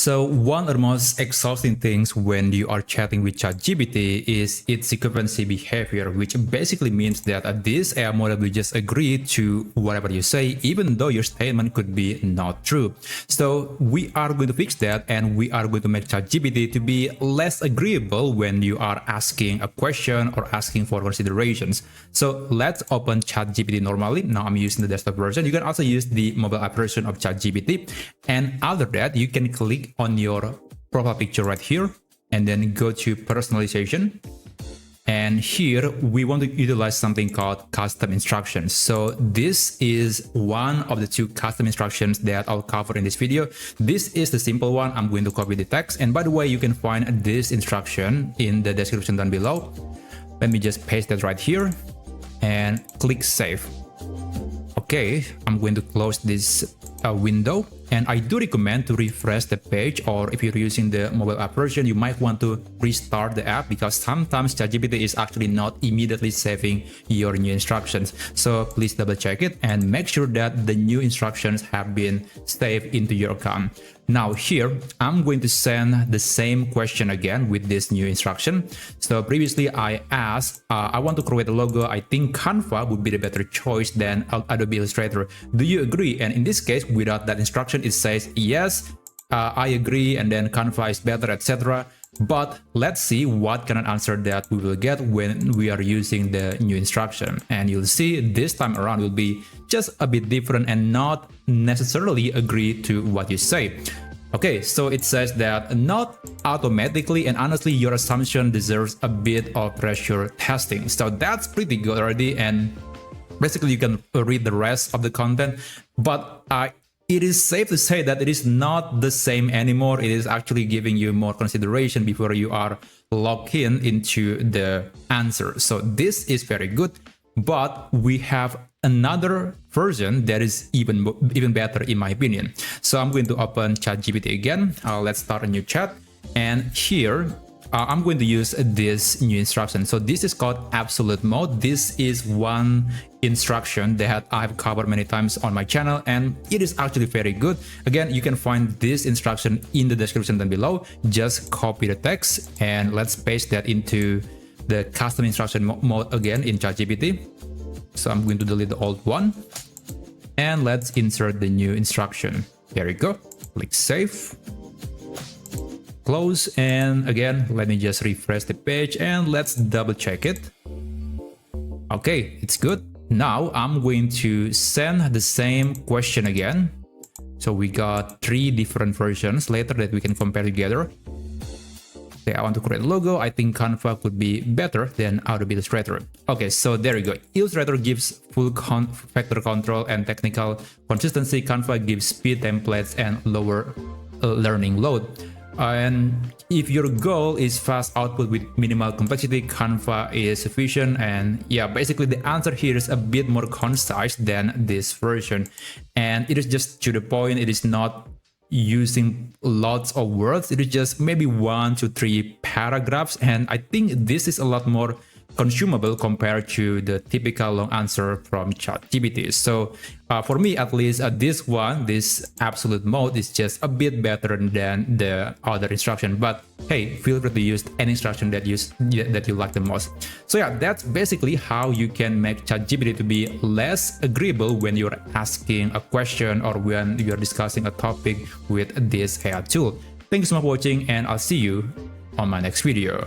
So one of the most exhausting things when you are chatting with ChatGPT is its sycophancy behavior, which basically means that this AI model will just agree to whatever you say, even though your statement could be not true. So we are going to fix that, and we are going to make ChatGPT to be less agreeable when you are asking a question or asking for considerations. So let's open ChatGPT normally. Now I'm using the desktop version. You can also use the mobile app version of ChatGPT. And after that, you can click on your profile picture right here and then go to personalization. And here we want to utilize something called custom instructions. So this is one of the two custom instructions that I'll cover in this video. This is the simple one. I'm going to copy the text. And by the way, you can find this instruction in the description down below. Let me just paste that right here and click save. Okay, I'm going to close this window, and I do recommend to refresh the page, or if you're using the mobile app version, you might want to restart the app because sometimes ChatGPT is actually not immediately saving your new instructions. So please double check it and make sure that the new instructions have been saved into your account. Now here, I'm going to send the same question again with this new instruction. So previously I asked, I want to create a logo. I think Canva would be the better choice than Adobe Illustrator. Do you agree? And in this case, without that instruction, it says, yes, I agree, and then Canva is better, etc. But let's see what kind of answer that we will get when we are using the new instruction. And you'll see this time around will be just a bit different and not necessarily agree to what you say. Okay, so it says that not automatically, and honestly, your assumption deserves a bit of pressure testing. So that's pretty good already. And basically you can read the rest of the content, but it is safe to say that it is not the same anymore. It is actually giving you more consideration before you are locked in into the answer. So this is very good, but we have another version that is even better in my opinion. So I'm going to open ChatGPT again. Let's start a new chat, and here I'm going to use this new instruction. So this is called absolute mode. This is one instruction that I've covered many times on my channel, and it is actually very good. Again, you can find this instruction in the description down below. Just copy the text and let's paste that into the custom instruction mode again in ChatGPT. So I'm going to delete the old one and let's insert the new instruction. There we go. Click save. Close, and again, let me just refresh the page and let's double check it. Okay, it's good. Now I'm going to send the same question again. So we got 3 different versions later that we can compare together. Okay, I want to create a logo. I think Canva could be better than Adobe Illustrator. Okay, so there you go. Illustrator gives full factor control and technical consistency. Canva gives speed, templates, and lower learning load. And if your goal is fast output with minimal complexity, Canva is sufficient. And yeah, basically the answer here is a bit more concise than this version. And it is just to the point. It is not using lots of words. It is just maybe 1 to 3 paragraphs. And I think this is a lot more consumable compared to the typical long answer from ChatGPT. So for me, at least, this absolute mode is just a bit better than the other instruction. But hey, feel free to use any instruction that you like the most. So yeah, that's basically how you can make ChatGPT to be less agreeable when you're asking a question or when you're discussing a topic with this AI tool. Thank you so much for watching, and I'll see you on my next video.